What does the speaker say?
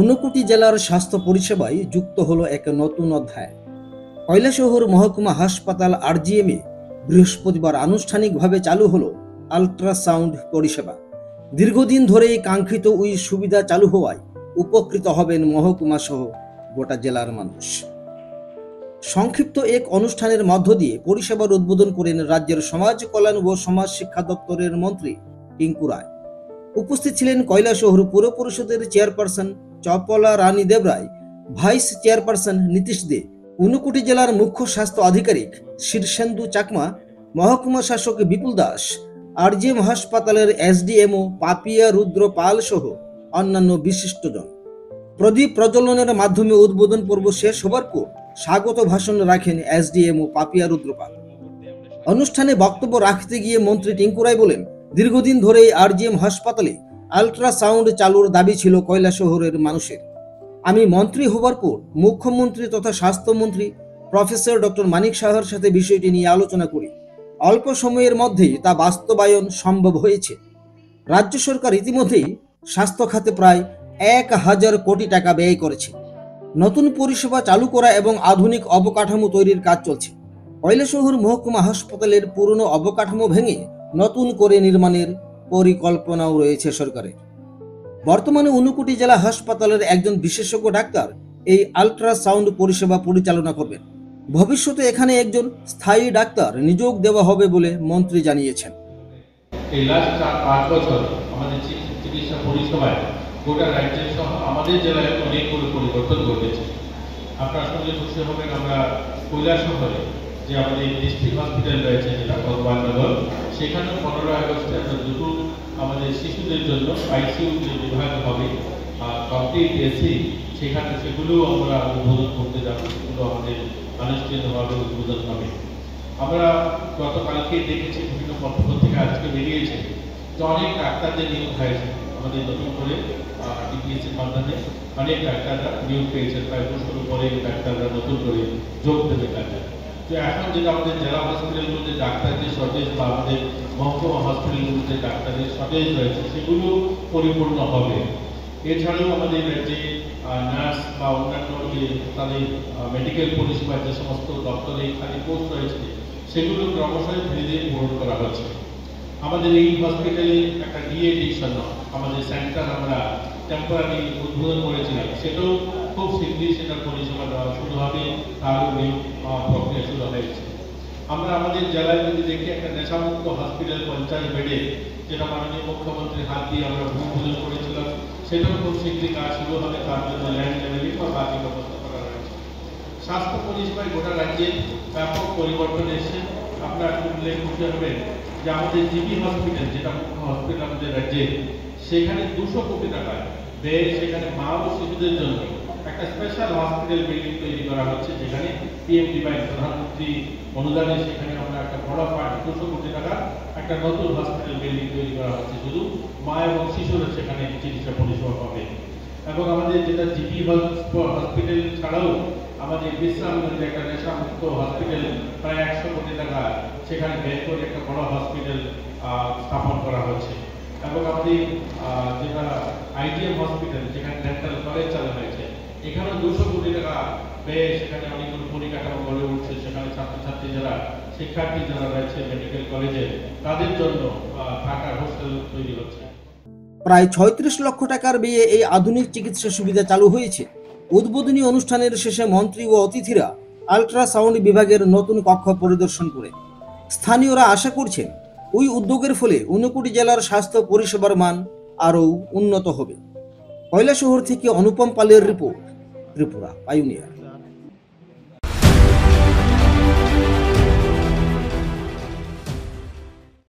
ঊনকোটি জেলার স্বাস্থ্য পরিষেবায় যুক্ত হলো এক নতুন অধ্যায়। কৈলাসহর মহকুমা হাসপাতাল আরজিএমে বৃহস্পতিবার আনুষ্ঠানিকভাবে চালু হলো আল্ট্রাসাউন্ড পরিষেবা। দীর্ঘদিন ধরেই কাঙ্ক্ষিত ওই সুবিধা চালু হওয়ায় উপকৃত হবেন মহকুমা সহ গোটা জেলার মানুষ। সংক্ষিপ্ত এক অনুষ্ঠানের মধ্য দিয়ে পরিষেবার উদ্বোধন করেন রাজ্যের সমাজ কল্যাণ ও সমাজ শিক্ষা দপ্তরের মন্ত্রী টিঙ্কু রায়। উপস্থিত ছিলেন কৈলাসহর পুর পরিষদের চেয়ারপারসন চপলা রানী দেবরায়, ভাইস চেয়ারপারসন নীতিশ দে, ঊনকোটি জেলার মুখ্য স্বাস্থ্য আধিকারিক শীর্ষেন্দু চাকমা, মহকুমা শাসক বিপুল দাস, আরজিএম হাসপাতালের এসডিএমও পাপিয়া রুদ্র পাল সহ অন্যান্য বিশিষ্টজন। প্রদীপ প্রজ্বলনের মাধ্যমে উদ্বোধন পর্ব শেষ হবার পর স্বাগত ভাষণ রাখেন এসডিএমও পাপিয়া রুদ্র পাল। অনুষ্ঠানে বক্তব্য রাখতে গিয়ে মন্ত্রী টিঙ্কু রায় বলেন, দীর্ঘদিন ধরেই আরজিএম হাসপাতালে আল্ট্রাসাউন্ড চালুর দাবি ছিল কৈলাসহরের মানুষের। আমি মন্ত্রী হবার পর মুখ্যমন্ত্রী তথা স্বাস্থ্যমন্ত্রী প্রফেসর ডক্টর মানিক সাহার সাথে বিষয়টি নিয়ে আলোচনা করি। অল্প সময়ের মধ্যেই তা বাস্তবায়ন সম্ভব হয়েছে। রাজ্য সরকার ইতিমধ্যেই স্বাস্থ্য খাতে প্রায় 1000 কোটি টাকা ব্যয় করেছে। নতুন পরিষেবা চালু করা এবং আধুনিক অবকাঠামো তৈরির কাজ চলছে। কৈলাসহর মহকুমা হাসপাতালের পুরনো অবকাঠামো ভেঙে নতুন করে নির্মাণের পরিকল্পনাও রয়েছে সরকারের। বর্তমানে ঊনকোটি জেলা হাসপাতালের একজন বিশেষজ্ঞ ডাক্তার এই আল্ট্রাসাউন্ড পরিষেবা পরিচালনা করবেন। ভবিষ্যতে এখানে একজন স্থায়ী ডাক্তার নিয়োগ দেওয়া হবে বলে মন্ত্রী জানিয়েছেন। এই লাস্ট 4-5 বছর আমাদের চিকিৎসা পরিষেবায় গোটা রাজ্যের সহ আমাদের জেলায় অনেকগুলো পরিবর্তন ঘটেছে। আপনারা শুনলে খুশি হবেন, আমরা কৈলাসহরে যে আমাদের ডিস্ট্রিক্ট হসপিটাল রয়েছে, যেটা ভগবাননগর, সেখানে 15 আগস্টে আমরা দুটো আমাদের শিশুদের জন্য আইসিইউ যে বিভাগ হবে কমপ্লিট এসি, সেগুলো আমরা উদ্বোধন করতে যাব। সেগুলো আমাদের আনুষ্ঠানিকভাবে উদ্বোধন হবে। আমরা গতকালকে দেখেছি বিভিন্ন পত্রপত্রিকা আজকে বেরিয়েছে যে অনেক ডাক্তারদের নিয়োগ হয়েছে। আমাদের নতুন করে ডিপিএসসির মাধ্যমে অনেক ডাক্তাররা নিয়োগ পেয়েছে, প্রায় 200 উপরে ডাক্তাররা নতুন করে যোগ দেবে কাজে। তো এখন যেটা আমাদের জেলা হসপিটালগুলোতে ডাক্তারদের শর্টেজ বা আমাদের মহকুমা হসপিটালগুলোতে ডাক্তারদের শর্টেজ রয়েছে, সেগুলো পরিপূর্ণ হবে। এছাড়াও আমাদের যে নার্স বা অন্যান্য যে তাদের মেডিকেল পরিষেবার যে সমস্ত দপ্তরে খালি পোস্ট রয়েছে, সেগুলো ক্রমশই ধীরে ধীরে পূরণ করা হচ্ছে। আমাদের এই হসপিটালে একটা ডিএডিকশন আমাদের সেন্টার আমরা টেম্পোরারি উদ্বোধন করেছিলাম, সেটাও খুব শীঘ্রই সেটার পরিষেবা দেওয়া শুরু হবে, তারও নিয়োগ প্রক্রিয়া শুরু হয়েছে। আমরা আমাদের জেলায় যদি দেখি একটা নেশামুক্ত হসপিটাল 50 বেডে, যেটা মাননীয় মুখ্যমন্ত্রীর হাত দিয়ে আমরা উদ্বোধন করেছিলাম, সেটাও খুব শীঘ্রই কাজ শুরু হবে। তার জন্য ল্যান্ড লেভেলিং বা বাকি ব্যবস্থা করা রয়েছে। স্বাস্থ্য পরিষেবায় গোটা রাজ্যে ব্যাপক পরিবর্তন এসেছে। আপনারা শুনলে খুশি হবেন যে আমাদের জিবি হসপিটাল, যেটা মুখ্য হসপিটাল আমাদের রাজ্যে, সেখানে 200 কোটি টাকা ব্যয়, সেখানে মা ও শিশুদের জন্য একটা স্পেশাল হসপিটাল বিল্ডিং তৈরি করা হচ্ছে, যেখানে পিএমডিওয়াই প্রধানমন্ত্রী অনুদানে সেখানে আমরা একটা বড় ফান্ড 200 কোটি টাকা একটা নতুন হসপিটাল বিল্ডিং তৈরি করা হচ্ছে। শুধু মা এবং শিশুরা সেখানে চিকিৎসা পরিষেবা পাবে। এবং আমাদের যেটা জিবি হসপিটাল ছাড়াও আমাদের বিশ্রামগঞ্জে একটা নেশামুক্ত হসপিটাল প্রায় 100 কোটি টাকা সেখানে ব্যয় করে একটা বড় হসপিটাল স্থাপন করা হচ্ছে। এবং আমাদের যেটা আইডিএম হসপিটাল, যেখানে ডেন্টাল কলেজ চালু হয়েছে, এখানে 200 কোটি টাকা ব্যয়ে সেখানে অনেকগুলো পরিকাঠামো গড়ে উঠছে। সেখানে ছাত্রছাত্রী যারা শিক্ষার্থী যারা রয়েছে মেডিকেল কলেজে, তাদের জন্য থাকার হোস্টেল তৈরি হচ্ছে। প্রায় 36 লক্ষ টাকার ব্যয়ে এই আধুনিক চিকিৎসা সুবিধা চালু হয়েছে। উদ্বোধনী অনুষ্ঠানের শেষে মন্ত্রী ও অতিথিরা আল্ট্রাসাউন্ড বিভাগের নতুন কক্ষ পরিদর্শন করে। স্থানীয়রা আশা করছেন ওই উদ্যোগের ফলে ঊনকোটি জেলার স্বাস্থ্য পরিষেবার মান আরও উন্নত হবে। কৈলাসহর থেকে অনুপম পালের রিপোর্ট, ত্রিপুরা পাইওনিয়ার।